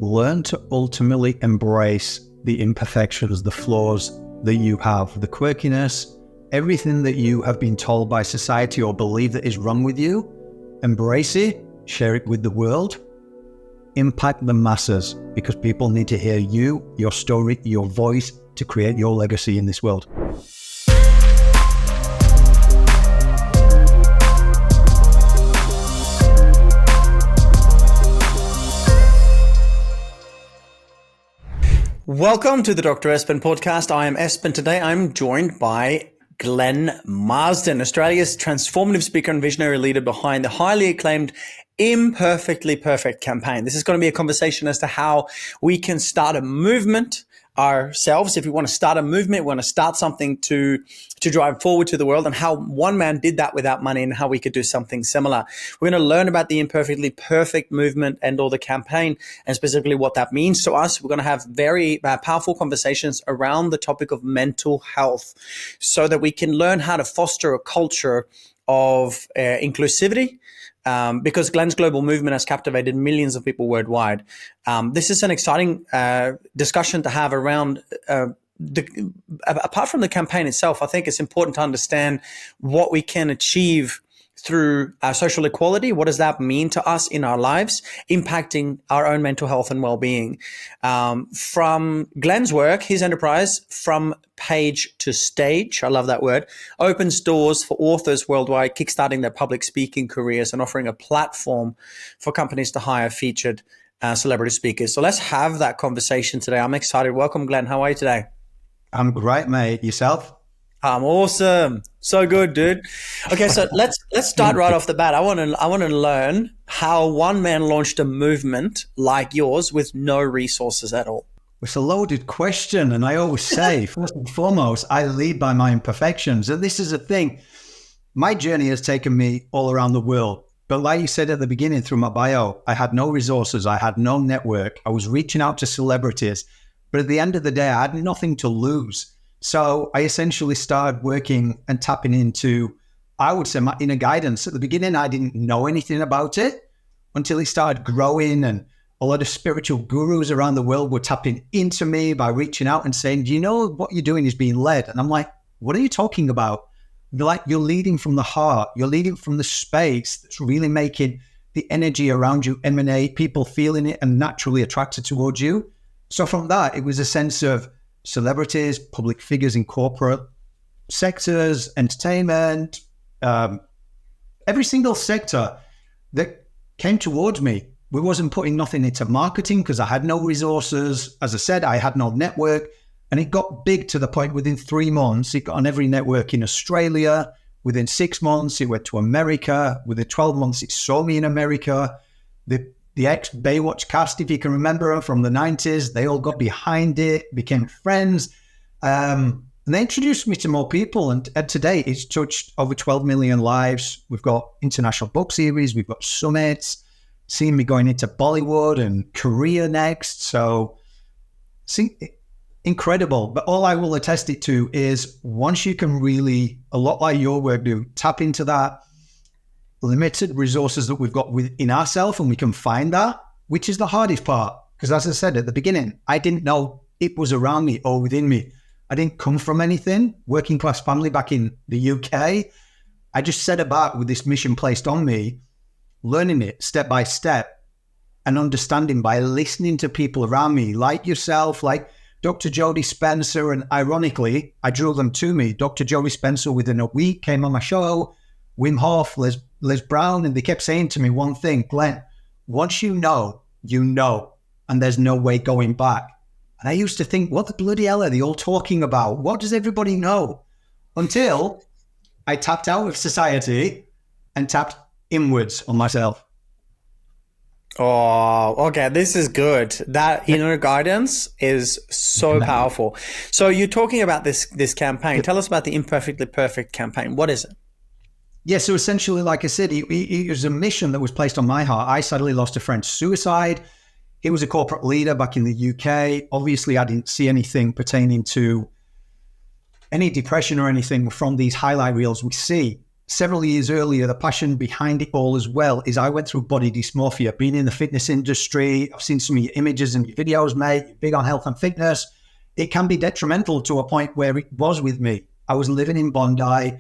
learn to ultimately embrace the imperfections, the flaws that you have, the quirkiness, everything that you have been told by society or believe that is wrong with you. Embrace it, share it with the world, impact the masses, because people need to hear you, your story, your voice to create your legacy in this world. Welcome to the Dr. Espen podcast. I am Espen. Today I'm joined by Glenn Marsden, Australia's transformative speaker and visionary leader behind the highly acclaimed Imperfectly Perfect Campaign. This is going to be a conversation as to how we can start a movement ourselves. If we want to start a movement, we want to start something to drive forward to the world, and how one man did that without money and how we could do something similar. We're going to learn about the Imperfectly Perfect movement and or the campaign, and specifically what that means to us. We're going to have very powerful conversations around the topic of mental health so that we can learn how to foster a culture of inclusivity, because Glenn's global movement has captivated millions of people worldwide. This is an exciting discussion to have around apart from the campaign itself. I think it's important to understand what we can achieve through social equality. What does that mean to us in our lives, impacting our own mental health and well-being? From Glenn's work, his enterprise, From Page to Stage, I love that word, opens doors for authors worldwide, kickstarting their public speaking careers and offering a platform for companies to hire featured celebrity speakers. So let's have that conversation today. I'm excited. Welcome, Glenn. How are you today? I'm great, mate. Yourself? I'm awesome. So good, dude. Okay, so let's start right off the bat. I want to learn how one man launched a movement like yours with no resources at all. It's a loaded question, and I always say, first and foremost, I lead by my imperfections. And this is a thing. My journey has taken me all around the world. But like you said at the beginning through my bio, I had no resources. I had no network. I was reaching out to celebrities. But at the end of the day, I had nothing to lose. So I essentially started working and tapping into, I would say, my inner guidance. At the beginning, I didn't know anything about it until it started growing, and a lot of spiritual gurus around the world were tapping into me by reaching out and saying, do you know what you're doing is being led? And I'm like, what are you talking about? They're like, you're leading from the heart. You're leading from the space that's really making the energy around you emanate, people feeling it and naturally attracted towards you. So from that, it was a sense of celebrities, public figures in corporate sectors, entertainment, every single sector that came towards me. We wasn't putting nothing into marketing because I had no resources. As I said, I had no network, and it got big to the point within 3 months, it got on every network in Australia. Within 6 months, it went to America. Within 12 months, it saw me in America. The ex-Baywatch cast, if you can remember, from the 90s, they all got behind it, became friends. And they introduced me to more people. And today, it's touched over 12 million lives. We've got international book series. We've got summits, seeing me going into Bollywood and Korea next. So, incredible. But all I will attest it to is once you can really, a lot like your work do, tap into that limited resources that we've got within ourselves, and we can find that, which is the hardest part. Because as I said at the beginning, I didn't know it was around me or within me. I didn't come from anything, working class family back in the UK. I just set about with this mission placed on me, learning it step by step and understanding by listening to people around me, like yourself, like Dr. Jodie Spencer. And ironically, I drew them to me. Dr. Jodie Spencer within a week came on my show, Wim Hof, Liz Brown, and they kept saying to me one thing, Glenn, once you know, and there's no way going back. And I used to think, what the bloody hell are they all talking about? What does everybody know? Until I tapped out of society and tapped inwards on myself. Oh, okay. This is good. That inner guidance is so powerful. So you're talking about this campaign. Tell us about the Imperfectly Perfect Campaign. What is it? Yeah, so essentially, like I said, it was a mission that was placed on my heart. I sadly lost a friend to suicide. He was a corporate leader back in the UK. Obviously, I didn't see anything pertaining to any depression or anything from these highlight reels we see. several years earlier, the passion behind it all as well is I went through body dysmorphia, being in the fitness industry. I've seen some of your images and your videos, mate. You're big on health and fitness. It can be detrimental to a point where it was with me. I was living in Bondi.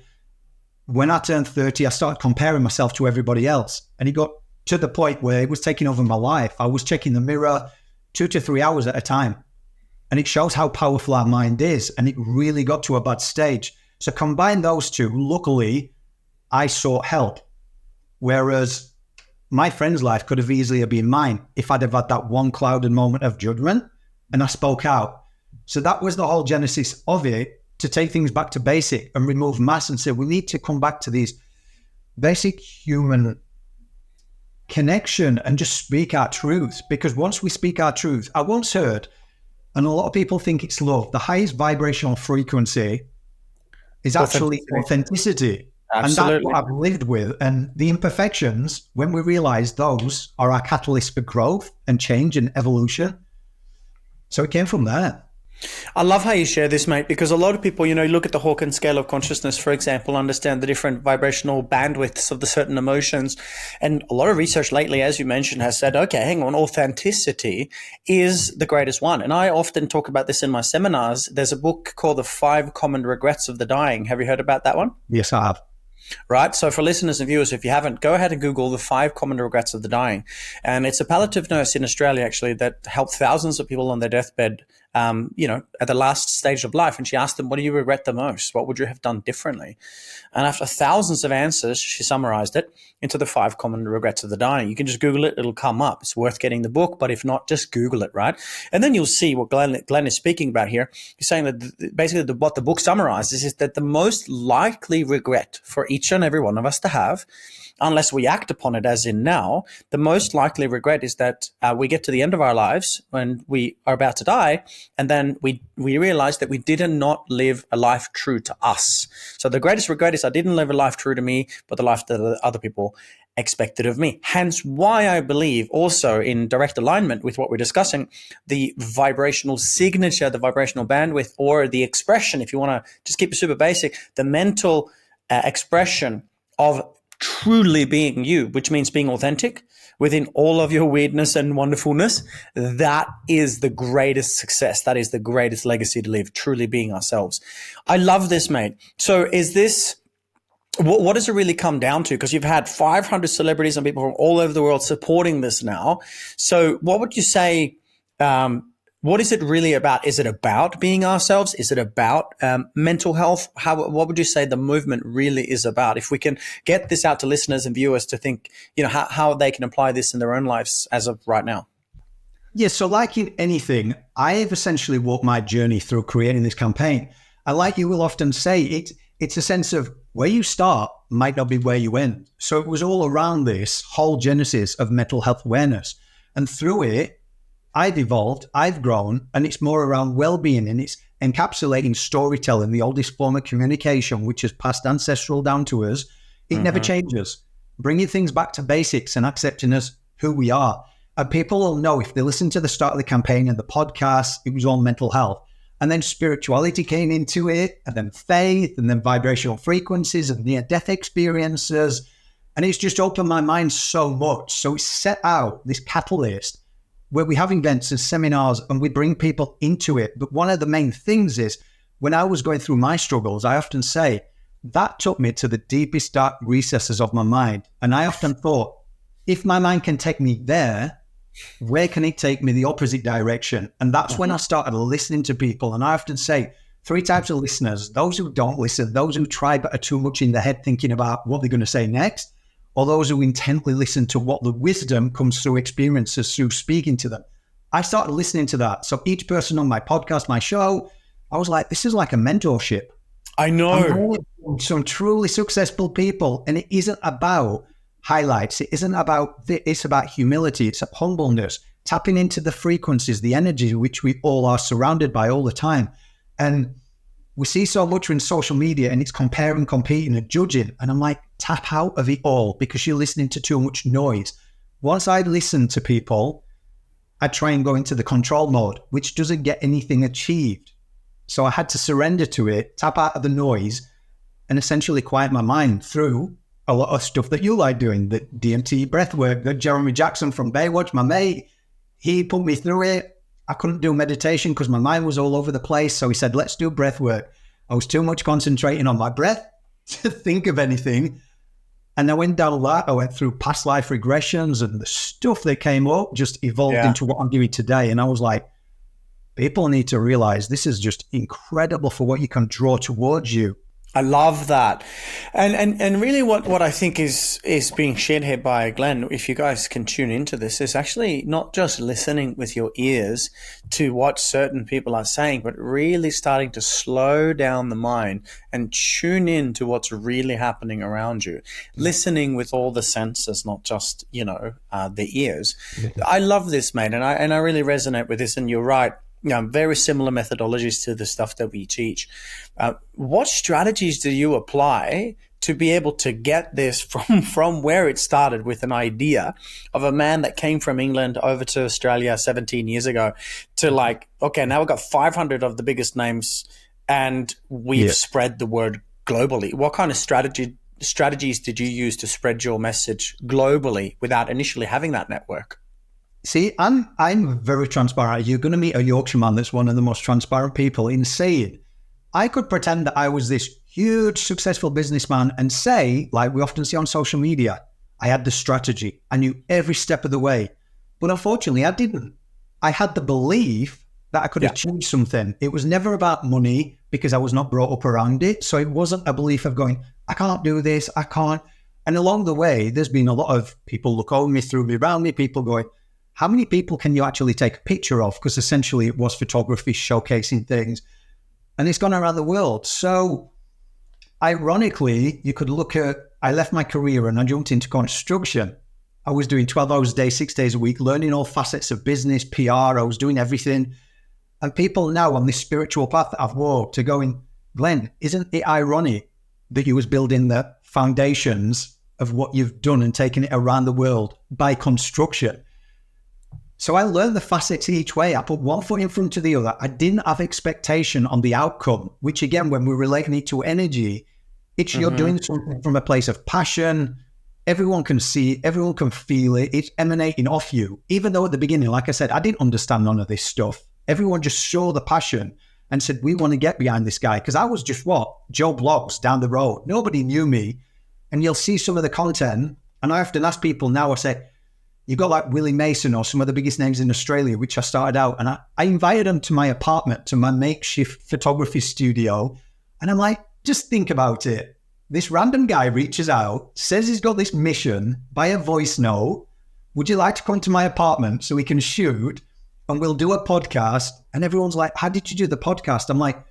When I turned 30, I started comparing myself to everybody else. And it got to the point where it was taking over my life. I was checking the mirror 2 to 3 hours at a time. And it shows how powerful our mind is. And it really got to a bad stage. So combine those two. Luckily, I sought help. Whereas my friend's life could have easily been mine if I'd have had that one clouded moment of judgment and I spoke out. So that was the whole genesis of it, to take things back to basic and remove mass and say, we need to come back to these basic human connection and just speak our truth. Because once we speak our truth, I once heard, and a lot of people think it's love, the highest vibrational frequency is actually authenticity. Absolutely. And that's what I've lived with. And the imperfections, when we realize those are our catalyst for growth and change and evolution. So it came from there. I love how you share this, mate, because a lot of people, look at the Hawkins scale of consciousness, for example, understand the different vibrational bandwidths of the certain emotions. And a lot of research lately, as you mentioned, has said, okay, hang on, authenticity is the greatest one. And I often talk about this in my seminars. There's a book called The 5 Common Regrets of the Dying. Have you heard about that one? Yes, I have. Right. So for listeners and viewers, if you haven't, go ahead and Google The 5 Common Regrets of the Dying. And it's a palliative nurse in Australia, actually, that helped thousands of people on their deathbed, at the last stage of life. And she asked them, what do you regret the most? What would you have done differently? And after thousands of answers, she summarized it into The 5 Common Regrets of the Dying. You can just Google it. It'll come up. It's worth getting the book. But if not, just Google it, right? And then you'll see what Glenn is speaking about here. He's saying that basically what the book summarizes is that the most likely regret for each and every one of us to have, unless we act upon it as in now, the most likely regret is that we get to the end of our lives when we are about to die, and then we realize that we did not live a life true to us. So the greatest regret is I didn't live a life true to me, but the life that other people expected of me. Hence why I believe also in direct alignment with what we're discussing, the vibrational signature, the vibrational bandwidth, or the expression, if you want to just keep it super basic, the mental expression of truly being you, which means being authentic within all of your weirdness and wonderfulness. That is the greatest success. That is the greatest legacy to live, truly being ourselves. I love this, mate. So is this, what does it really come down to? Because you've had 500 celebrities and people from all over the world supporting this now. So what would you say, what is it really about? Is it about being ourselves? Is it about mental health? What would you say the movement really is about? If we can get this out to listeners and viewers to think, how they can apply this in their own lives as of right now. Yeah, so like in anything, I've essentially walked my journey through creating this campaign. And like you will often say, it's a sense of where you start might not be where you end. So it was all around this whole genesis of mental health awareness. And through it, I've evolved, I've grown, and it's more around well-being, and it's encapsulating storytelling, the oldest form of communication, which has passed ancestral down to us. It never changes. Bringing things back to basics and accepting us who we are. And people will know if they listen to the start of the campaign and the podcast, it was all mental health. And then spirituality came into it, and then faith, and then vibrational frequencies and near-death experiences. And it's just opened my mind so much. So it's set out this catalyst where we have events and seminars and we bring people into it. But one of the main things is when I was going through my struggles, I often say that took me to the deepest dark recesses of my mind. And I often thought, if my mind can take me there, where can it take me the opposite direction? And that's when I started listening to people. And I often say 3 types of listeners: those who don't listen, those who try but are too much in their head thinking about what they're going to say next, or those who intently listen to what the wisdom comes through experiences, through speaking to them. I started listening to that. So each person on my podcast, my show, I was like, this is like a mentorship. I know. Some truly successful people. And it isn't about highlights. It isn't about, it's about humility. It's about humbleness, tapping into the frequencies, the energy which we all are surrounded by all the time. And we see so much in social media, and it's comparing, competing, and judging. And I'm like, tap out of it all, because you're listening to too much noise. Once I listen to people, I try and go into the control mode, which doesn't get anything achieved. So I had to surrender to it, tap out of the noise, and essentially quiet my mind through a lot of stuff that you like doing, the DMT breathwork, that Jeremy Jackson from Baywatch, my mate, he put me through it. I couldn't do meditation because my mind was all over the place. So he said, let's do breathwork. I was too much concentrating on my breath to think of anything. And I went down that. I went through past life regressions, and the stuff that came up just evolved into what I'm doing today. And I was like, people need to realize this is just incredible for what you can draw towards you. I love that. And really what I think is being shared here by Glenn, if you guys can tune into this, is actually not just listening with your ears to what certain people are saying, but really starting to slow down the mind and tune in to what's really happening around you. Listening with all the senses, not just, the ears. I love this, mate. And I really resonate with this. And you're right. Very similar methodologies to the stuff that we teach. What strategies do you apply to be able to get this from where it started with an idea of a man that came from England over to Australia 17 years ago to okay, now we've got 500 of the biggest names and we've spread the word globally. What kind of strategies did you use to spread your message globally without initially having that network? See, I'm very transparent. You're going to meet a Yorkshireman that's one of the most transparent people. Insane. I could pretend that I was this huge, successful businessman and say, like we often see on social media, I had the strategy. I knew every step of the way. But unfortunately, I didn't. I had the belief that I could achieve something. It was never about money because I was not brought up around it. So it wasn't a belief of going, I can't do this, I can't. And along the way, there's been a lot of people look over me, through me, around me, people going, how many people can you actually take a picture of? Because essentially it was photography showcasing things. And it's gone around the world. So ironically, you could look at, I left my career and I jumped into construction. I was doing 12 hours a day, 6 days a week, learning all facets of business, PR. I was doing everything. And people now on this spiritual path that I've walked are going, Glenn, isn't it ironic that you was building the foundations of what you've done and taking it around the world by construction? So I learned the facets each way. I put one foot in front of the other. I didn't have expectation on the outcome, which again, when we're relating it to energy, it's you're doing something from a place of passion. Everyone can see it. Everyone can feel it. It's emanating off you. Even though at the beginning, like I said, I didn't understand none of this stuff. Everyone just saw the passion and said, we want to get behind this guy. Because I was just Joe Bloggs down the road. Nobody knew me. And you'll see some of the content. And I often ask people now, I say, you've got like Willie Mason or some of the biggest names in Australia, which I started out. And I invited them to my apartment, to my makeshift photography studio. And I'm like, just think about it. This random guy reaches out, says he's got this mission by a voice note. Would you like to come to my apartment so we can shoot and we'll do a podcast? And everyone's like, how did you do the podcast? I'm like,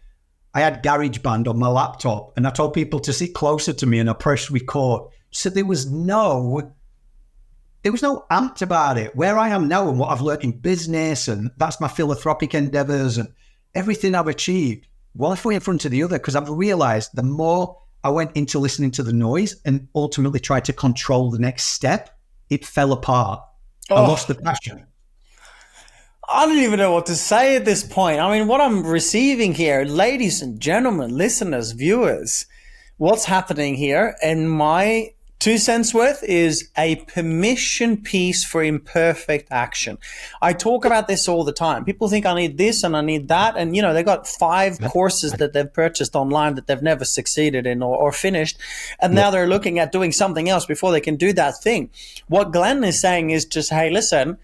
I had GarageBand on my laptop and I told people to sit closer to me and I pressed record. So there was no amped about it. Where I am now and what I've learned in business, and that's my philanthropic endeavors and everything I've achieved, one foot in front of the other, because I've realized the more I went into listening to the noise and ultimately tried to control the next step, it fell apart. I lost the passion. I don't even know what to say at this point. I mean, what I'm receiving here, ladies and gentlemen, listeners, viewers, what's happening here, and my 2 cents worth, is a permission piece for imperfect action. I talk about this all the time. People think I need this and I need that. And, they got 5 courses that they've purchased online that they've never succeeded in or finished. And now they're looking at doing something else before they can do that thing. What Glenn is saying is just, hey, listen,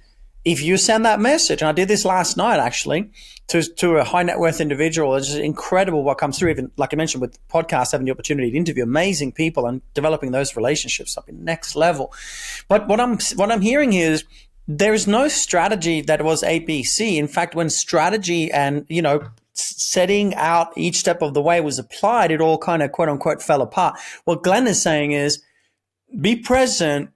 if you send that message, and I did this last night actually, to a high net worth individual, it's just incredible what comes through. Even like I mentioned with podcasts, having the opportunity to interview amazing people and developing those relationships up in next level. But what I'm hearing is there is no strategy that was ABC. In fact, when strategy and setting out each step of the way was applied, it all kind of quote unquote fell apart. What Glenn is saying is be present.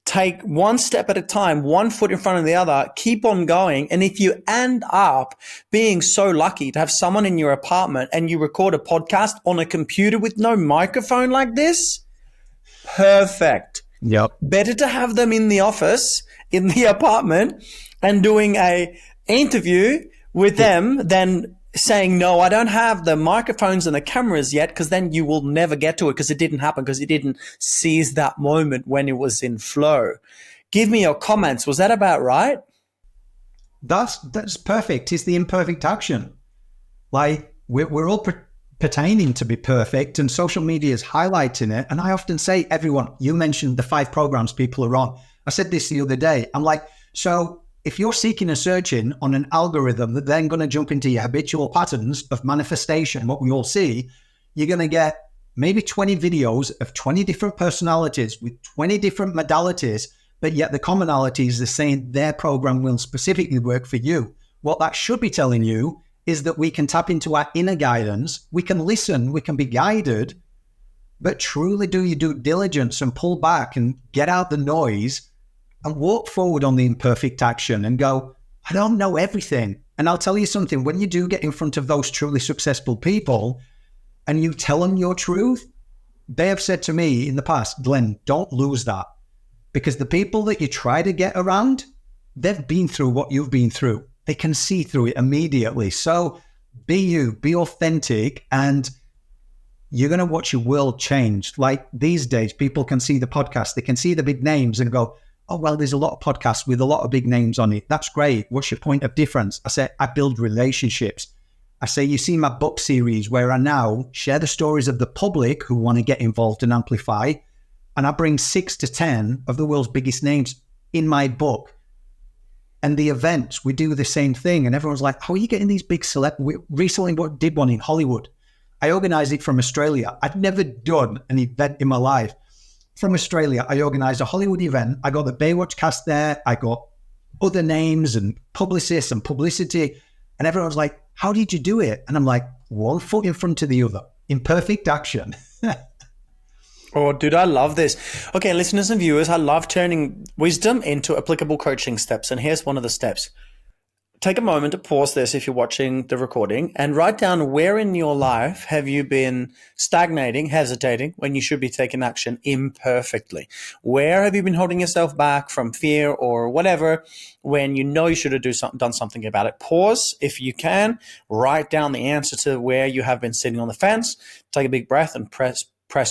Take one step at a time, one foot in front of the other, keep on going. And if you end up being so lucky to have someone in your apartment and you record a podcast on a computer with no microphone like this, perfect. Yep. Better to have them in the office, in the apartment, and doing a interview with them than saying, no, I don't have the microphones and the cameras yet, because then you will never get to it because it didn't happen, because you didn't seize that moment when it was in flow. Give me your comments. Was that about right? That's perfect. It's the imperfect action. Like we're all pertaining to be perfect, and social media is highlighting it. And I often say, everyone, you mentioned the 5 programs people are on. I said this the other day. I'm like, so if you're seeking a searching on an algorithm that then going to jump into your habitual patterns of manifestation, what we all see, you're going to get maybe 20 videos of 20 different personalities with 20 different modalities, but yet the commonality is the same. Their program will specifically work for you. What that should be telling you is that we can tap into our inner guidance. We can listen, we can be guided, but truly do your due diligence and pull back and get out the noise and walk forward on the imperfect action and go, I don't know everything. And I'll tell you something, when you do get in front of those truly successful people and you tell them your truth, they have said to me in the past, Glenn, don't lose that. Because the people that you try to get around, they've been through what you've been through. They can see through it immediately. So be you, be authentic, and you're going to watch your world change. Like these days, people can see the podcast, they can see the big names and go, oh, well, there's a lot of podcasts with a lot of big names on it. That's great. What's your point of difference? I say, I build relationships. I say, you see my book series where I now share the stories of the public who want to get involved and amplify. And I bring 6 to 10 of the world's biggest names in my book. And the events, we do the same thing. And everyone's like, how are you getting these big We recently did one in Hollywood. I organized it from Australia. I'd never done an event in my life. From Australia, I organized a Hollywood event. I got the Baywatch cast there. I got other names and publicists and publicity. And everyone's like, how did you do it? And I'm like, one foot in front of the other. Imperfect action. Oh, dude, I love this. Okay, listeners and viewers, I love turning wisdom into applicable coaching steps. And here's one of the steps. Take a moment to pause this if you're watching the recording and write down where in your life have you been stagnating, hesitating when you should be taking action imperfectly. Where have you been holding yourself back from fear or whatever when you know you should have done something about it? Pause if you can. Write down the answer to where you have been sitting on the fence. Take a big breath and press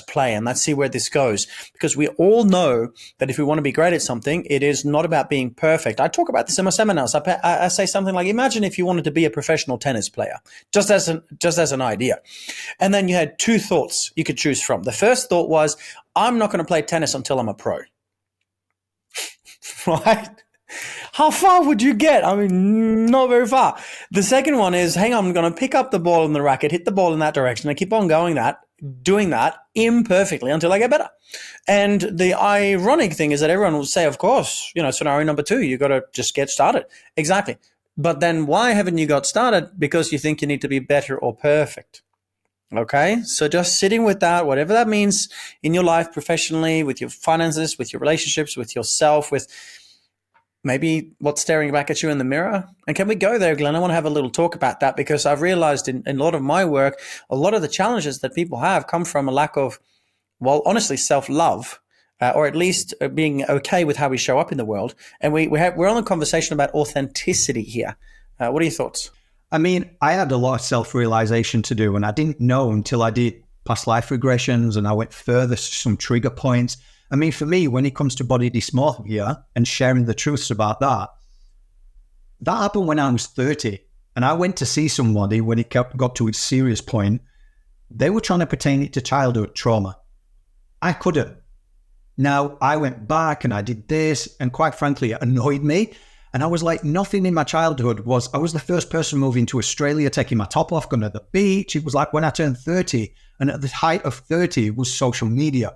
play, and let's see where this goes, because we all know that if we want to be great at something, it is not about being perfect. I talk about this in my seminars. I say something like, imagine if you wanted to be a professional tennis player, just as an idea, and then you had 2 thoughts you could choose from. The first thought was, I'm not going to play tennis until I'm a pro. Right? How far would you get? I mean, not very far. The second one is, hang on, I'm going to pick up the ball in the racket, hit the ball in that direction, and keep on doing that imperfectly until I get better. And the ironic thing is that everyone will say, of course, scenario number 2, you got to just get started. Exactly. But then why haven't you got started? Because you think you need to be better or perfect. Okay. So just sitting with that, whatever that means in your life, professionally, with your finances, with your relationships, with yourself, with maybe what's staring back at you in the mirror. And can we go there, Glenn? I want to have a little talk about that, because I've realized in a lot of my work, a lot of the challenges that people have come from a lack of, well, honestly, self-love, or at least being okay with how we show up in the world. And we're on a conversation about authenticity here. What are your thoughts? I mean, I had a lot of self-realization to do, and I didn't know until I did past life regressions and I went further to some trigger points. I mean, for me, when it comes to body dysmorphia and sharing the truths about that happened when I was 30. And I went to see somebody when it got to its serious point. They were trying to pertain it to childhood trauma. I couldn't. Now, I went back and I did this, and quite frankly, it annoyed me. And I was like, nothing in my childhood I was the first person moving to Australia, taking my top off, going to the beach. It was like when I turned 30, and at the height of 30 was social media.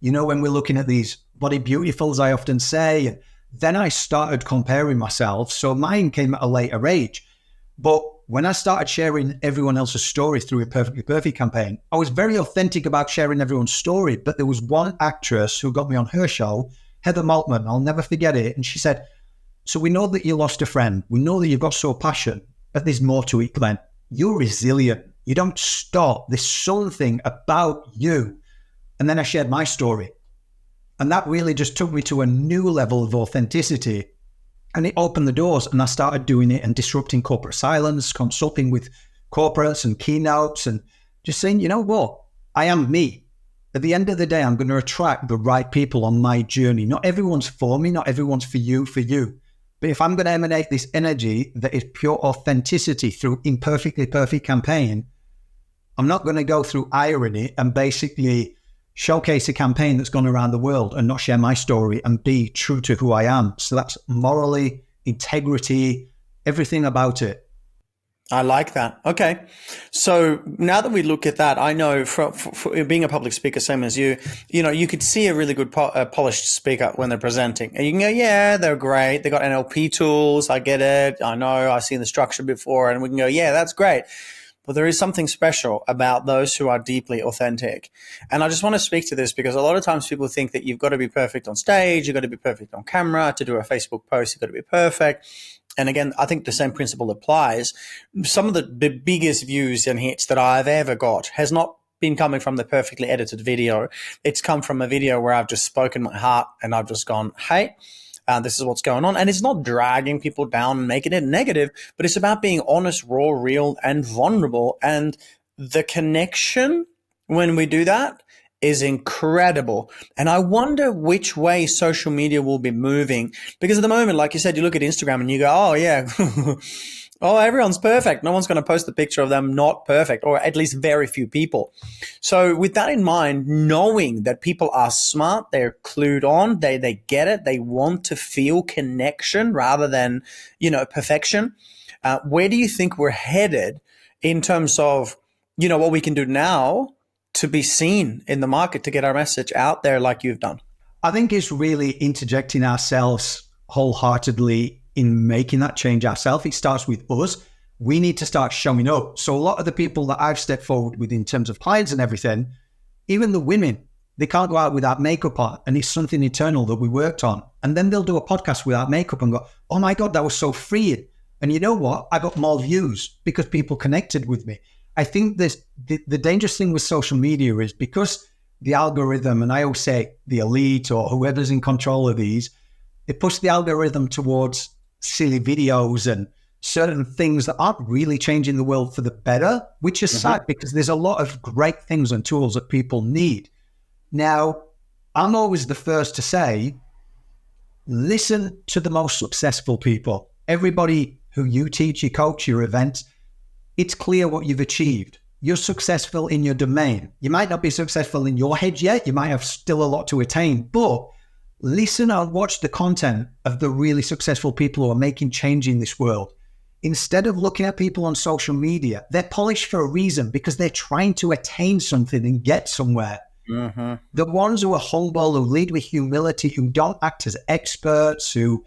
When we're looking at these body beautifuls, I often say, and then I started comparing myself. So mine came at a later age. But when I started sharing everyone else's story through Imperfectly Perfect campaign, I was very authentic about sharing everyone's story. But there was one actress who got me on her show, Heather Maltman, I'll never forget it. And she said, so we know that you lost a friend. We know that you've got so passion, but there's more to it, Glenn. You're resilient. You don't stop. There's something about you. And then I shared my story. And that really just took me to a new level of authenticity. And it opened the doors, and I started doing it and disrupting corporate silence, consulting with corporates and keynotes and just saying, you know what, I am me. At the end of the day, I'm going to attract the right people on my journey. Not everyone's for me, not everyone's for you. But if I'm going to emanate this energy that is pure authenticity through Imperfectly Perfect Campaign, I'm not going to go through irony and basically showcase a campaign that's gone around the world and not share my story and be true to who I am. So that's morally, integrity, everything about it. I like that. Okay. So now that we look at that, I know for being a public speaker, same as you know, you could see a really good polished speaker when they're presenting. And you can go, yeah, they're great. They got NLP tools. I get it. I know. I've seen the structure before. And we can go, yeah, that's great. But there is something special about those who are deeply authentic. And I just want to speak to this because a lot of times people think that you've got to be perfect on stage. You've got to be perfect on camera. To do a Facebook post, you've got to be perfect. And again, I think the same principle applies. Some of the biggest views and hits that I've ever got has not been coming from the perfectly edited video. It's come from a video where I've just spoken my heart and I've just gone, hey, this is what's going on. And it's not dragging people down and making it negative, but it's about being honest, raw, real, and vulnerable. And the connection when we do that is incredible. And I wonder which way social media will be moving. Because at the moment, like you said, you look at Instagram and you go, oh, yeah, oh, everyone's perfect. No one's going to post a picture of them not perfect, or at least very few people. So with that in mind, knowing that people are smart, they're clued on, they get it, they want to feel connection rather than, perfection. Where do you think we're headed in terms of, what we can do now to be seen in the market, to get our message out there like you've done? I think it's really interjecting ourselves wholeheartedly in making that change ourselves. It starts with us. We need to start showing up. So a lot of the people that I've stepped forward with in terms of clients and everything, even the women, they can't go out without makeup on, and it's something internal that we worked on. And then they'll do a podcast without makeup and go, oh my God, that was so freeing. And you know what? I got more views because people connected with me. I think the dangerous thing with social media is because the algorithm, and I always say the elite or whoever's in control of these, it push the algorithm towards silly videos and certain things that aren't really changing the world for the better, which is sad because there's a lot of great things and tools that people need. Now, I'm always the first to say, listen to the most successful people. Everybody who you teach, you coach, your events, it's clear what you've achieved. You're successful in your domain. You might not be successful in your head yet. You might have still a lot to attain, but listen and watch the content of the really successful people who are making change in this world. Instead of looking at people on social media, they're polished for a reason because they're trying to attain something and get somewhere. The ones who are humble, who lead with humility, who don't act as experts, who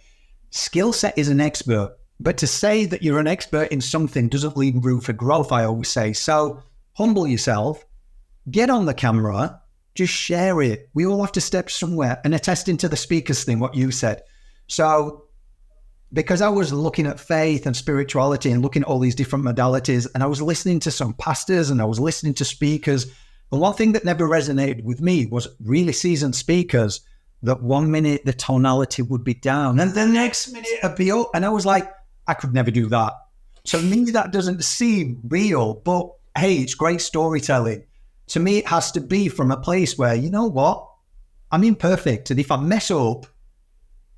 skill set is an expert. But to say that you're an expert in something doesn't leave room for growth, I always say. So humble yourself, get on the camera, just share it. We all have to step somewhere, and attesting to the speakers thing, what you said. So because I was looking at faith and spirituality and looking at all these different modalities, and I was listening to some pastors and I was listening to speakers, and one thing that never resonated with me was really seasoned speakers that 1 minute the tonality would be down and the next minute it'd be up. And I was like, I could never do that. So to me, that doesn't seem real, but hey, it's great storytelling. To me, it has to be from a place where, you know what? I'm imperfect. And if I mess up,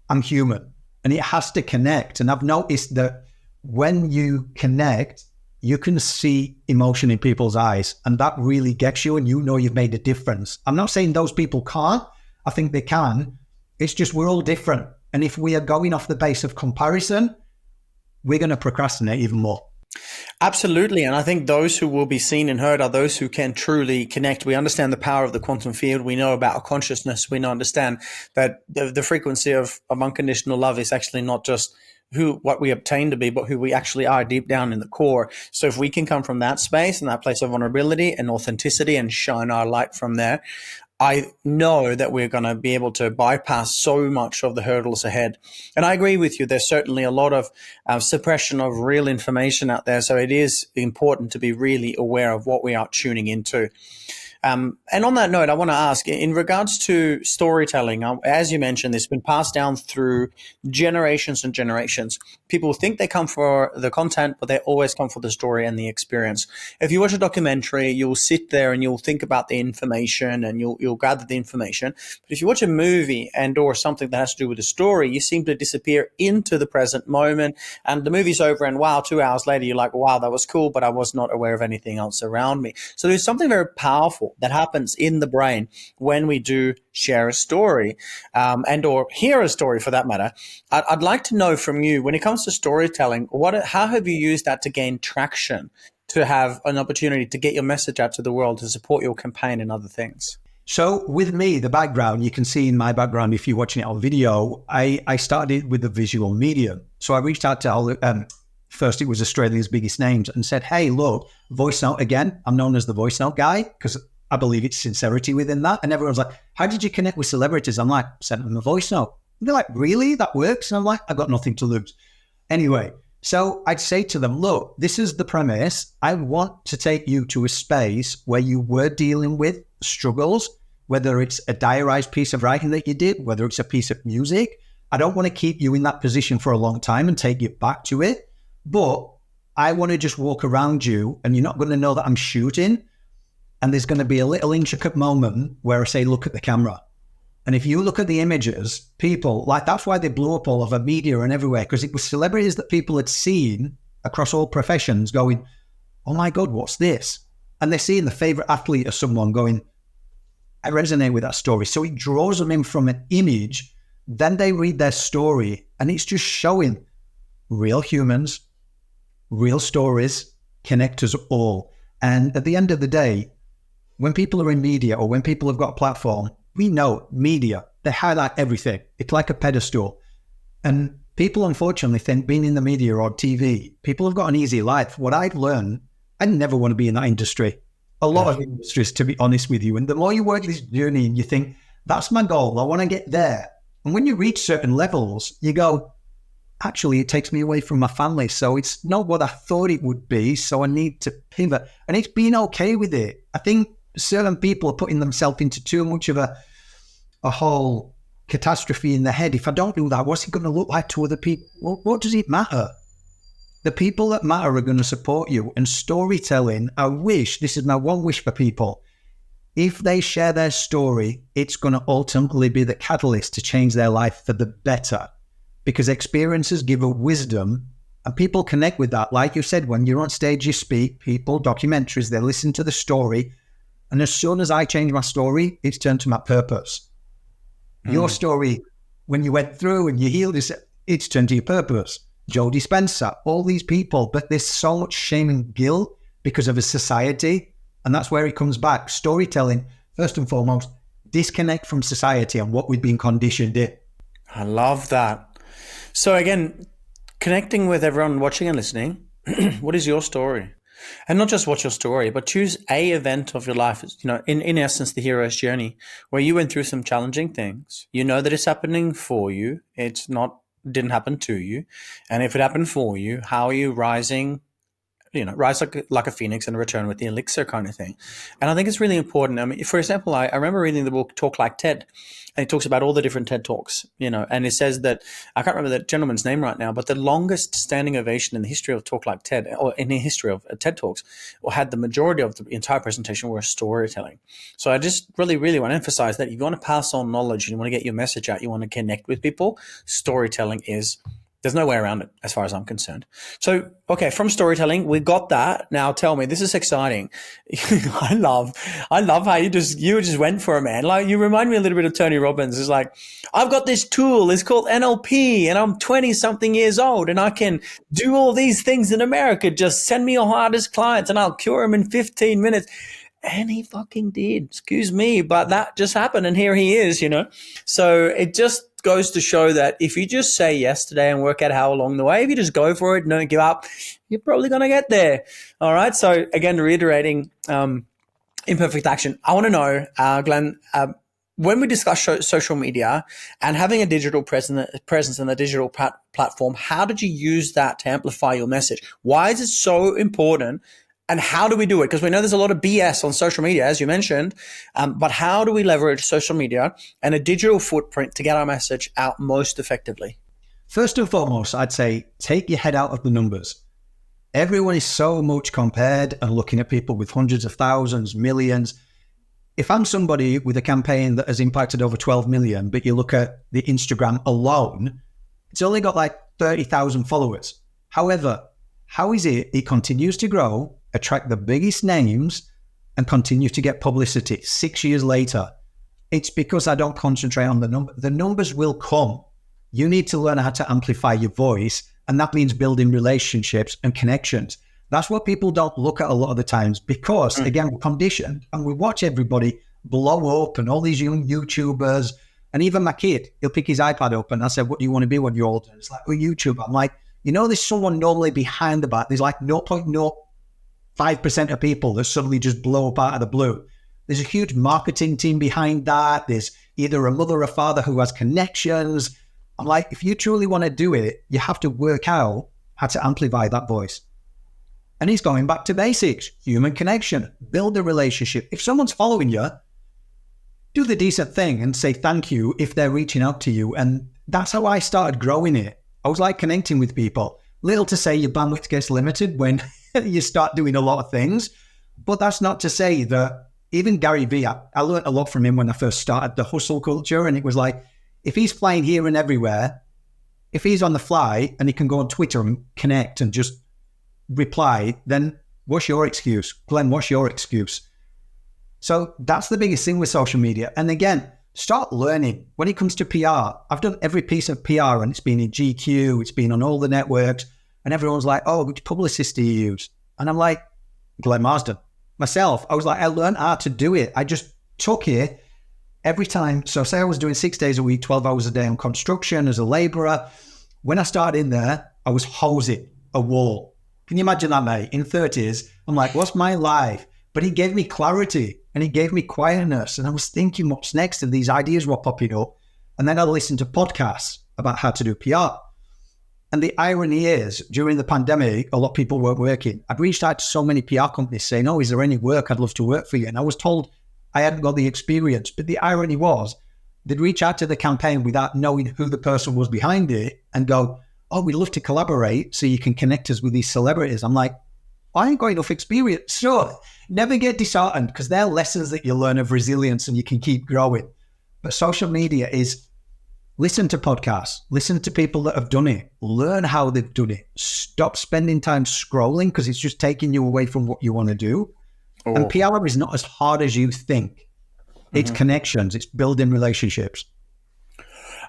I'm human. And it has to connect. And I've noticed that when you connect, you can see emotion in people's eyes. And that really gets you, and you know you've made a difference. I'm not saying those people can't. I think they can. It's just we're all different. And if we are going off the base of comparison, we're going to procrastinate even more. Absolutely. And I think those who will be seen and heard are those who can truly connect. We understand the power of the quantum field. We know about our consciousness. We understand that the frequency of unconditional love is actually not just what we obtain to be, but who we actually are deep down in the core. So if we can come from that space and that place of vulnerability and authenticity and shine our light from there, I know that we're going to be able to bypass so much of the hurdles ahead. And I agree with you. There's certainly a lot of suppression of real information out there. So it is important to be really aware of what we are tuning into. And on that note, I want to ask, in regards to storytelling, as you mentioned, it's been passed down through generations and generations. People think they come for the content, but they always come for the story and the experience. If you watch a documentary, you'll sit there and you'll think about the information and you'll gather the information. But if you watch a movie and or something that has to do with the story, you seem to disappear into the present moment, and the movie's over and wow, 2 hours later, you're like, wow, that was cool, but I was not aware of anything else around me. So there's something very powerful that happens in the brain when we do share a story, and or hear a story for that matter. I'd like to know from you, when it comes to storytelling, how have you used that to gain traction, to have an opportunity to get your message out to the world, to support your campaign and other things? So with me, the background, you can see in my background, if you're watching it on video, I started with the visual medium. So I reached out to first, it was Australia's biggest names, and said, hey, look, voice note again. I'm known as the voice note guy because I believe it's sincerity within that. And everyone's like, how did you connect with celebrities? I'm like, send them a voice note. And they're like, really? That works? And I'm like, I've got nothing to lose. Anyway, so I'd say to them, look, this is the premise. I want to take you to a space where you were dealing with struggles, whether it's a diarized piece of writing that you did, whether it's a piece of music. I don't want to keep you in that position for a long time and take you back to it. But I want to just walk around you and you're not going to know that I'm shooting. And there's going to be a little intricate moment where I say, look at the camera. And if you look at the images, people, like that's why they blew up all over media and everywhere, because it was celebrities that people had seen across all professions going, oh my God, what's this? And they're seeing the favorite athlete of someone going, I resonate with that story. So it draws them in from an image. Then they read their story and it's just showing real humans, real stories connect us all. And at the end of the day, when people are in media or when people have got a platform, we know media, they highlight everything. It's like a pedestal. And people unfortunately think being in the media or TV, people have got an easy life. What I've learned, I never want to be in that industry. A lot of industries, to be honest with you. And the more you work this journey and you think, that's my goal, I want to get there. And when you reach certain levels, you go, actually, it takes me away from my family. So it's not what I thought it would be. So I need to pivot. And it's being okay with it. I think certain people are putting themselves into too much of a whole catastrophe in their head. If I don't do that, what's it going to look like to other people? Well, what does it matter? The people that matter are going to support you. And storytelling, I wish, this is my one wish for people, if they share their story, it's going to ultimately be the catalyst to change their life for the better. Because experiences give a wisdom and people connect with that. Like you said, when you're on stage, you speak, people, documentaries, they listen to the story. And as soon as I change my story, it's turned to my purpose. Your story, when you went through and you healed yourself, it's turned to your purpose. Joe Dispenza, all these people, but there's so much shame and guilt because of a society. And that's where it comes back. Storytelling, first and foremost, disconnect from society and what we've been conditioned in. I love that. So again, connecting with everyone watching and listening, what is your story? And not just what's your story, but choose a event of your life, in essence, the hero's journey, where you went through some challenging things. You know that it's happening for you. Didn't happen to you. And if it happened for you, how are you rising? Rise like a phoenix and return with the elixir kind of thing. And I think it's really important. I mean, for example, I remember reading the book Talk Like TED, and it talks about all the different TED Talks, and it says that, I can't remember that gentleman's name right now, but the longest standing ovation in the history of Talk Like TED, or in the history of TED Talks, or had the majority of the entire presentation were storytelling. So I just really, really want to emphasize that if you want to pass on knowledge and you want to get your message out, you want to connect with people, storytelling there's no way around it as far as I'm concerned. So, okay, from storytelling, we got that. Now tell me, this is exciting. I love how you just went for it, man. Like, you remind me a little bit of Tony Robbins. It's like, I've got this tool, it's called NLP, and I'm 20 something years old and I can do all these things in America. Just send me your hardest clients and I'll cure them in 15 minutes. And he fucking did, excuse me, but that just happened and here he is, So it just goes to show that if you just say yes today and work out how along the way, if you just go for it and don't give up, you're probably going to get there. All right. So again, reiterating imperfect action. I want to know, Glenn, when we discuss social media and having a digital presence in a digital platform, how did you use that to amplify your message? Why is it so important And how do we do it? Because we know there's a lot of BS on social media, as you mentioned. But how do we leverage social media and a digital footprint to get our message out most effectively? First and foremost, I'd say take your head out of the numbers. Everyone is so much compared and looking at people with hundreds of thousands, millions. If I'm somebody with a campaign that has impacted over 12 million, but you look at the Instagram alone, it's only got like 30,000 followers. However, how is it continues to grow, attract the biggest names, and continue to get publicity 6 years later? It's because I don't concentrate on the number. The numbers will come. You need to learn how to amplify your voice, and that means building relationships and connections. That's what people don't look at a lot of the times because, again, we're conditioned and we watch everybody blow up and all these young YouTubers. And even my kid, he'll pick his iPad up and I said, what do you want to be when you're older? It's like, we're YouTuber. I'm like, there's someone normally behind the back. There's like 0.05% of people that suddenly just blow up out of the blue. There's a huge marketing team behind that. There's either a mother or a father who has connections. I'm like, if you truly want to do it, you have to work out how to amplify that voice. And he's going back to basics, human connection, build a relationship. If someone's following you, do the decent thing and say thank you if they're reaching out to you. And that's how I started growing it. I was like connecting with people. Little to say your bandwidth gets limited when you start doing a lot of things. But that's not to say that even Gary Vee, I learned a lot from him when I first started the hustle culture. And it was like, if he's flying here and everywhere, if he's on the fly and he can go on Twitter and connect and just reply, then what's your excuse? Glenn, what's your excuse? So that's the biggest thing with social media. And again, start learning. When it comes to PR, I've done every piece of PR and it's been in GQ, it's been on all the networks, and everyone's like, oh, which publicist do you use? And I'm like, Glenn Marsden. Myself, I was like, I learned how to do it. I just took it every time. So say I was doing 6 days a week, 12 hours a day on construction as a laborer. When I started in there, I was hosing a wall. Can you imagine that, mate? In 30s, I'm like, what's my life? But he gave me clarity and he gave me quietness. And I was thinking, what's next? And these ideas were popping up. And then I listened to podcasts about how to do PR. And the irony is, during the pandemic, a lot of people weren't working. I'd reached out to so many PR companies saying, oh, is there any work? I'd love to work for you. And I was told I hadn't got the experience. But the irony was, they'd reach out to the campaign without knowing who the person was behind it and go, oh, we'd love to collaborate so you can connect us with these celebrities. I'm like, I ain't got enough experience. Sure, never get disheartened because they're lessons that you learn of resilience and you can keep growing. But social media is listen to podcasts, listen to people that have done it, learn how they've done it. Stop spending time scrolling because it's just taking you away from what you want to do. Oh. And PR is not as hard as you think. It's connections, it's building relationships.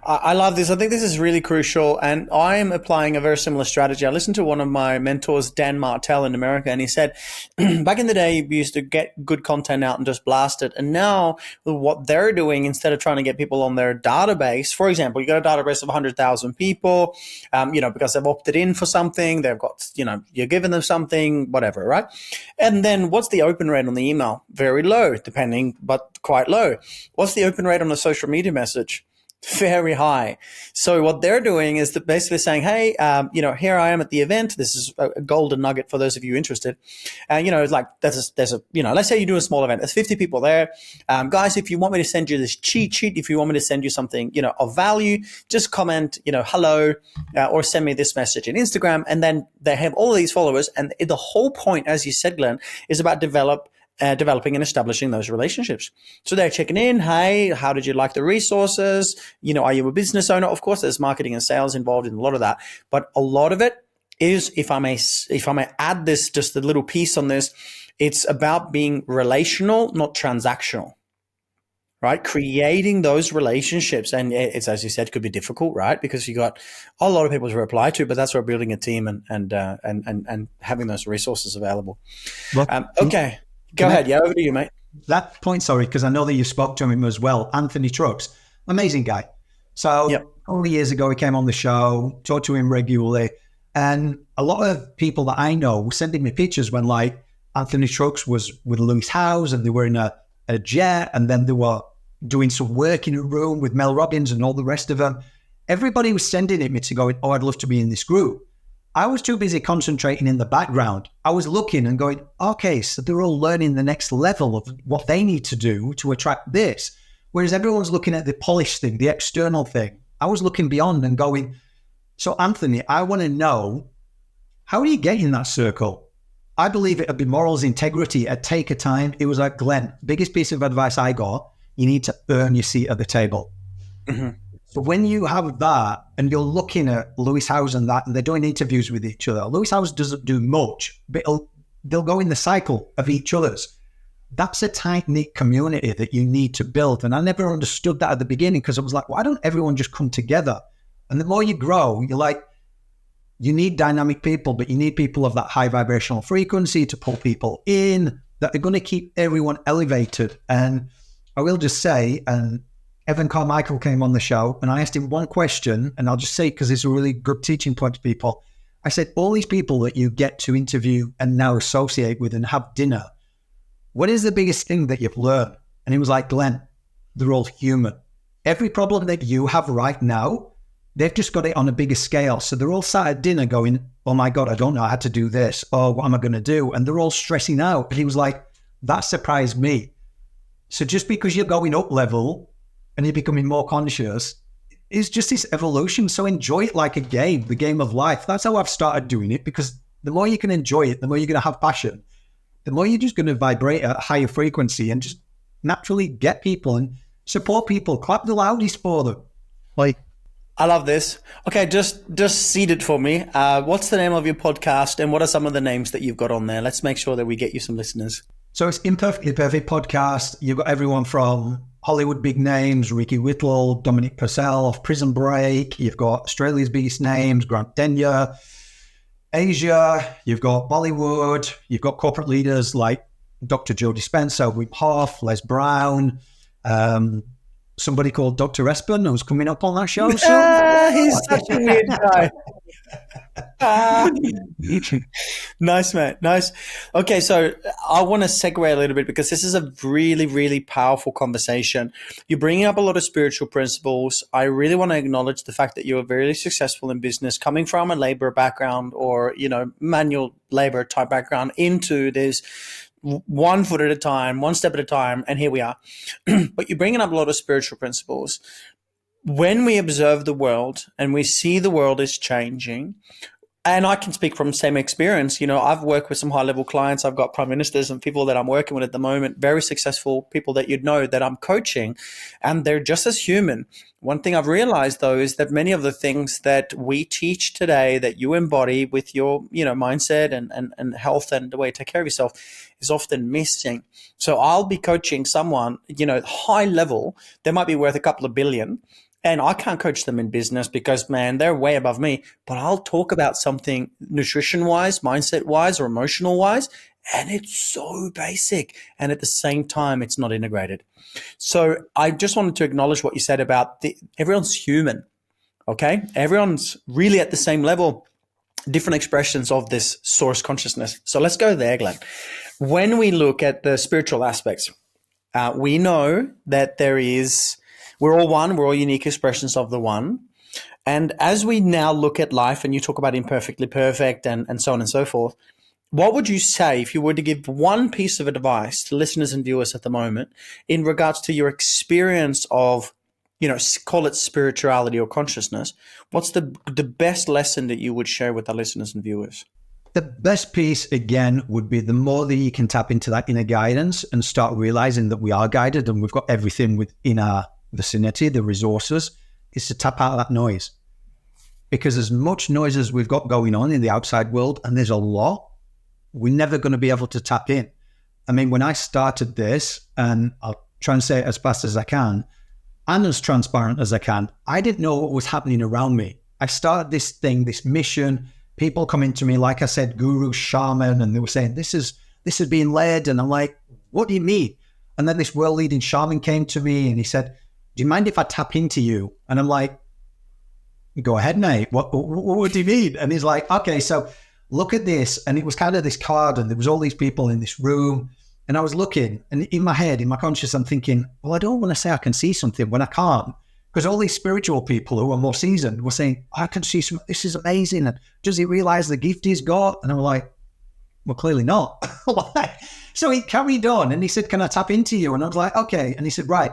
I love this. I think this is really crucial. And I'm applying a very similar strategy. I listened to one of my mentors, Dan Martell in America, and he said, back in the day, we used to get good content out and just blast it. And now what they're doing, instead of trying to get people on their database, for example, you got a database of 100,000 people, because they've opted in for something, they've got, you're giving them something, whatever, right? And then what's the open rate on the email? Very low, depending, but quite low. What's the open rate on the social media message? Very high. So what they're doing is they're basically saying, hey, here I am at the event. This is a golden nugget for those of you interested. And, it's like, there's a, let's say you do a small event. There's 50 people there. Guys, if you want me to send you this cheat sheet, if you want me to send you something, of value, just comment, hello, or send me this message in Instagram. And then they have all of these followers. And the whole point, as you said, Glenn, is about developing and establishing those relationships. So they're checking in. Hey, how did you like the resources? Are you a business owner? Of course, there's marketing and sales involved in a lot of that, but a lot of it is, if I may add this, just a little piece on this, it's about being relational, not transactional, right? Creating those relationships. And it's, as you said, could be difficult, right? Because you got a lot of people to reply to, but that's where building a team and having those resources available. Well, okay. Go ahead. Yeah, over to you, mate. That point, sorry, because I know that you spoke to him as well. Anthony Trucks, amazing guy. So a couple of years ago, he came on the show, talked to him regularly. And a lot of people that I know were sending me pictures when Anthony Trucks was with Lewis Howes and they were in a jet and then they were doing some work in a room with Mel Robbins and all the rest of them. Everybody was sending it me to go, oh, I'd love to be in this group. I was too busy concentrating in the background. I was looking and going, okay, so they're all learning the next level of what they need to do to attract this. Whereas everyone's looking at the polished thing, the external thing. I was looking beyond and going, so Anthony, I want to know, how do you get in that circle? I believe it'd be morals, integrity, it'd take a time. It was like, Glenn, biggest piece of advice I got, you need to earn your seat at the table. Mm-hmm. So when you have that and you're looking at Lewis Howes and that, and they're doing interviews with each other, Lewis Howes doesn't do much, but they'll go in the cycle of each other's. That's a tight-knit community that you need to build. And I never understood that at the beginning because I was like, why don't everyone just come together? And the more you grow, you're like, you need dynamic people, but you need people of that high vibrational frequency to pull people in that are going to keep everyone elevated. And I will just say, and Evan Carmichael came on the show and I asked him one question, and I'll just say, because it's a really good teaching point to people. I said, all these people that you get to interview and now associate with and have dinner, what is the biggest thing that you've learned? And he was like, Glenn, they're all human. Every problem that you have right now, they've just got it on a bigger scale. So they're all sat at dinner going, oh my God, I don't know how to do this. Oh, what am I going to do? And they're all stressing out. And he was like, that surprised me. So just because you're going up level and you're becoming more conscious, it's just this evolution. So enjoy it like a game, the game of life. That's how I've started doing it, because the more you can enjoy it, the more you're going to have passion, the more you're just going to vibrate at a higher frequency and just naturally get people and support people, clap the loudest for them. Like, I love this. Okay, just seed it for me. What's the name of your podcast and what are some of the names that you've got on there? Let's make sure that we get you some listeners. So it's Imperfectly Perfect Podcast. You've got everyone from Hollywood big names, Ricky Whittle, Dominic Purcell of Prison Break. You've got Australia's biggest names, Grant Denyer. Asia, you've got Bollywood. You've got corporate leaders like Dr. Joe Dispenza, Wim Hof, Les Brown, somebody called Dr. Espen who's coming up on that show soon. He's such a weird guy. Nice, man. Nice. Okay, so I want to segue a little bit because this is a really, really powerful conversation. You're bringing up a lot of spiritual principles. I really want to acknowledge the fact that you're very successful in business, coming from a labor background or, manual labor type background into this 1 foot at a time, 1 step at a time, and here we are. But you're bringing up a lot of spiritual principles. When we observe the world and we see the world is changing, and I can speak from same experience, I've worked with some high-level clients. I've got prime ministers and people that I'm working with at the moment, very successful people that you'd know that I'm coaching, and they're just as human. One thing I've realized, though, is that many of the things that we teach today that you embody with your, mindset and health and the way you take care of yourself is often missing. So I'll be coaching someone, high level, they might be worth a couple of billion, and I can't coach them in business because, man, they're way above me. But I'll talk about something nutrition-wise, mindset-wise, or emotional-wise, and it's so basic. And at the same time, it's not integrated. So I just wanted to acknowledge what you said about everyone's human, okay? Everyone's really at the same level, different expressions of this source consciousness. So let's go there, Glenn. When we look at the spiritual aspects, we know that we're all one, we're all unique expressions of the one. And as we now look at life, and you talk about imperfectly perfect and so on and so forth, what would you say if you were to give one piece of advice to listeners and viewers at the moment in regards to your experience of, call it spirituality or consciousness? What's the best lesson that you would share with our listeners and viewers? The best piece, again, would be the more that you can tap into that inner guidance and start realizing that we are guided and we've got everything within our vicinity, the resources, is to tap out that noise. Because as much noise as we've got going on in the outside world, and there's a lot, we're never going to be able to tap in. I mean, when I started this, and I'll try and say it as fast as I can, and as transparent as I can, I didn't know what was happening around me. I started this thing, this mission, people coming to me, like I said, guru, shaman, and they were saying, this is being led. And I'm like, what do you mean? And then this world-leading shaman came to me and he said, do you mind if I tap into you? And I'm like, go ahead, mate. What do you mean? And he's like, okay, so look at this. And it was kind of this card and there was all these people in this room. And I was looking, and in my head, in my conscious, I'm thinking, well, I don't want to say I can see something when I can't. Because all these spiritual people who are more seasoned were saying, I can see this is amazing. And does he realize the gift he's got? And I'm like, well, clearly not. So he carried on and he said, can I tap into you? And I was like, okay. And he said, right,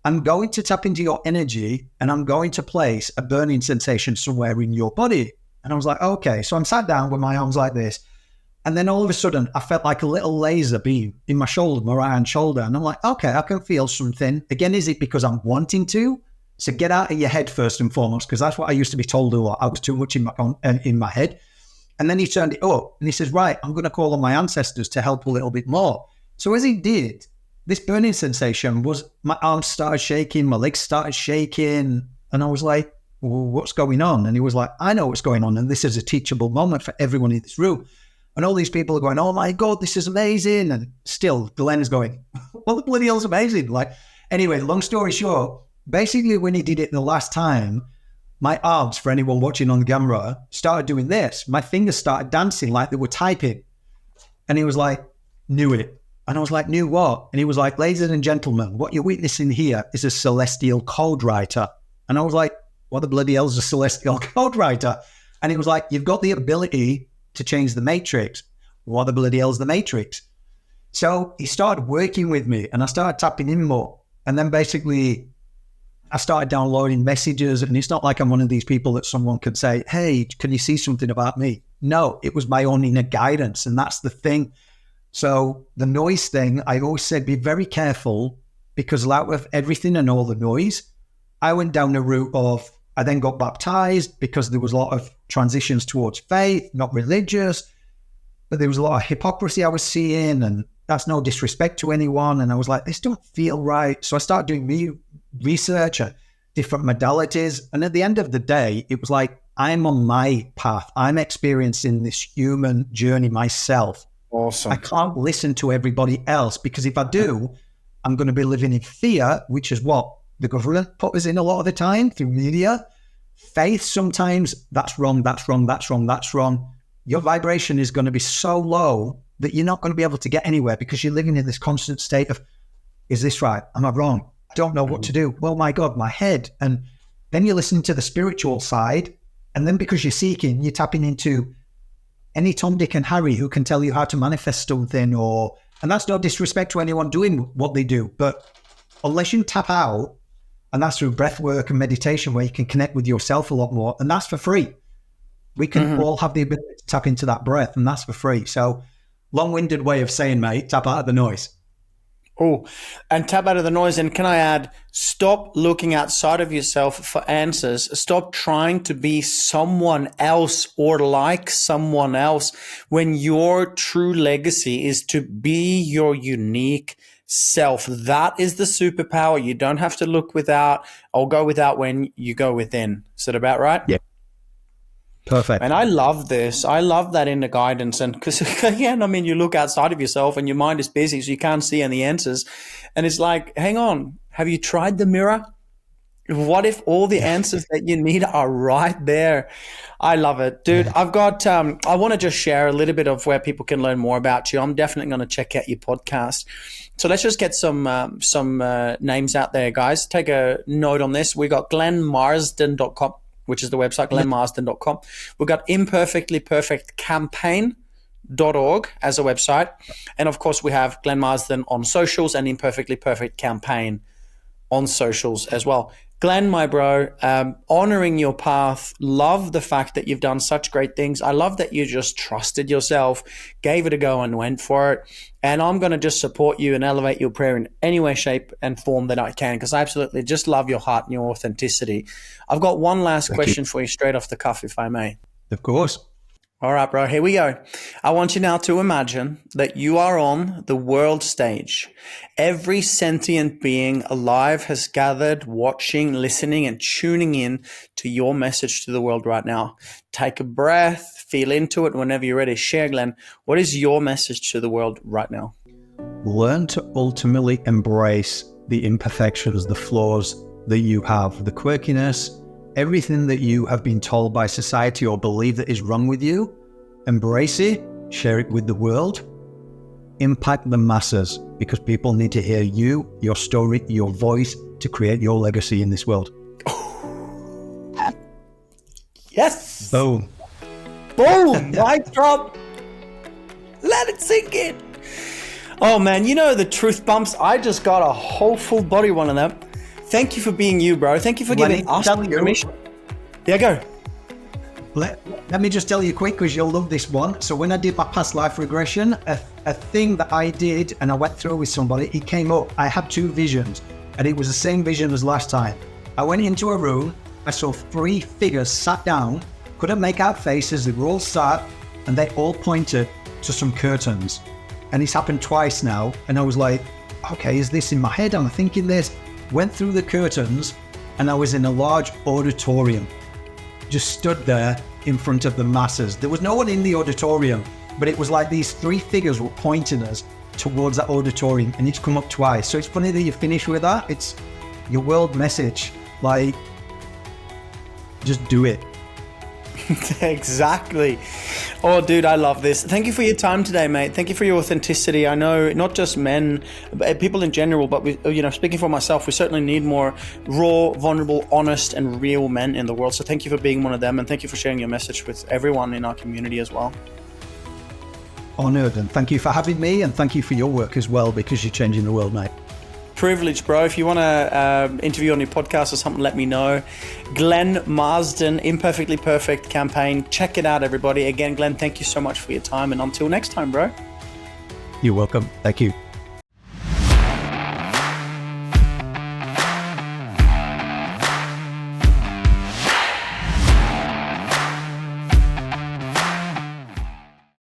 I'm going to tap into your energy and I'm going to place a burning sensation somewhere in your body. And I was like, okay. So I'm sat down with my arms like this. And then all of a sudden, I felt like a little laser beam in my shoulder, my right hand shoulder. And I'm like, okay, I can feel something. Again, is it because I'm wanting to? So get out of your head first and foremost, because that's what I used to be told a lot. I was too much in my head. And then he turned it up and he says, right, I'm going to call on my ancestors to help a little bit more. So as he did, this burning sensation was, my arms started shaking, my legs started shaking. And I was like, well, what's going on? And he was like, I know what's going on. And this is a teachable moment for everyone in this room. And all these people are going, oh my God, this is amazing. And still Glenn is going, well, the bloody hell's amazing. Like, anyway, long story short, basically when he did it the last time, my arms, for anyone watching on the camera, started doing this. My fingers started dancing like they were typing. And he was like, knew it. And I was like, knew what? And he was like, ladies and gentlemen, what you're witnessing here is a celestial code writer. And I was like, what the bloody hell is a celestial code writer? And he was like, you've got the ability to change the matrix. What the bloody hell is the matrix? So he started working with me and I started tapping in more. And then basically I started downloading messages, and it's not like I'm one of these people that someone could say, hey, can you see something about me? No, it was my own inner guidance. And that's the thing. So the noise thing, I always said, be very careful, because out of everything and all the noise, I went down the route of, I then got baptized because there was a lot of transitions towards faith, not religious, but there was a lot of hypocrisy I was seeing, and that's no disrespect to anyone. And I was like, this don't feel right. So I started doing research at different modalities. And at the end of the day, it was like, I'm on my path. I'm experiencing this human journey myself. Awesome. I can't listen to everybody else, because if I do, I'm going to be living in fear, which is what the government put us in a lot of the time through media. Faith, sometimes that's wrong, that's wrong, that's wrong, that's wrong. Your vibration is going to be so low that you're not going to be able to get anywhere, because you're living in this constant state of, is this right? Am I wrong? I don't know what to do. Well, my God, my head. And then you're listening to the spiritual side. And then because you're seeking, you're tapping into any Tom, Dick and Harry who can tell you how to manifest something, and that's no disrespect to anyone doing what they do. But unless you tap out, and that's through breath work and meditation, where you can connect with yourself a lot more, and that's for free. We can all have the ability to tap into that breath, and that's for free. So long-winded way of saying, mate, tap out of the noise. Oh, and tap out of the noise. And can I add, stop looking outside of yourself for answers. Stop trying to be someone else or like someone else, when your true legacy is to be your unique self. That is the superpower. You don't have to look without or go without when you go within. Is that about right? Yeah. Perfect. And I love this. I love that inner guidance. And because, again, I mean, you look outside of yourself and your mind is busy, so you can't see any answers. And it's like, hang on, have you tried the mirror? What if all the answers that you need are right there? I love it, dude. I've got, I want to just share a little bit of where people can learn more about you. I'm definitely going to check out your podcast. So let's just get some names out there, guys. Take a note on this. We got glennmarsden.com. which is the website, glennmarsden.com. We've got Imperfectly Perfect Campaign.org as a website. And of course, we have Glenn Marsden on socials and Imperfectly Perfect Campaign on socials as well. Glenn, my bro, honoring your path. Love the fact that you've done such great things. I love that you just trusted yourself, gave it a go and went for it. And I'm going to just support you and elevate your prayer in any way, shape and form that I can, because I absolutely just love your heart and your authenticity. I've got one last question for you straight off the cuff, if I may. Of course. All right, bro, here we go. I want you now to imagine that you are on the world stage. Every sentient being alive has gathered, watching, listening, and tuning in to your message to the world right now. Take a breath, feel into it. Whenever you're ready, share, Glenn. What is your message to the world right now? Learn to ultimately embrace the imperfections, the flaws that you have, the quirkiness, everything that you have been told by society or believe that is wrong with you. Embrace it, share it with the world, impact the masses, because people need to hear you, your story, your voice to create your legacy in this world. Yes. Boom. Boom. Mic drop. Let it sink in. Oh man, you know the truth bumps. I just got a whole full body one of them. Thank you for being you, bro. Thank you for giving us permission. Yeah, go. Let me just tell you quick, because you'll love this one. So when I did my past life regression, a thing that I did and I went through with somebody, it came up. I had 2 visions, and it was the same vision as last time. I went into a room, I saw 3 figures sat down, couldn't make out faces, they were all sat, and they all pointed to some curtains. And it's happened twice now, and I was like, okay, is this in my head? I'm thinking this. Went through the curtains, and I was in a large auditorium. Just stood there in front of the masses. There was no one in the auditorium, but it was like these 3 figures were pointing us towards that auditorium, and it's come up twice. So it's funny that you finish with that. It's your world message. Like, just do it. Exactly. Oh, dude, I love this. Thank you for your time today, mate. Thank you for your authenticity. I know not just men, but people in general, but we, speaking for myself, we certainly need more raw, vulnerable, honest, and real men in the world. So thank you for being one of them, and thank you for sharing your message with everyone in our community as well. Honored, and thank you for having me, and thank you for your work as well, because you're changing the world, mate. Privilege, bro. If you want to interview on your podcast or something, let me know. Glenn Marsden, Imperfectly Perfect Campaign. Check it out, everybody. Again, Glenn, thank you so much for your time. And until next time, bro. You're welcome. Thank you.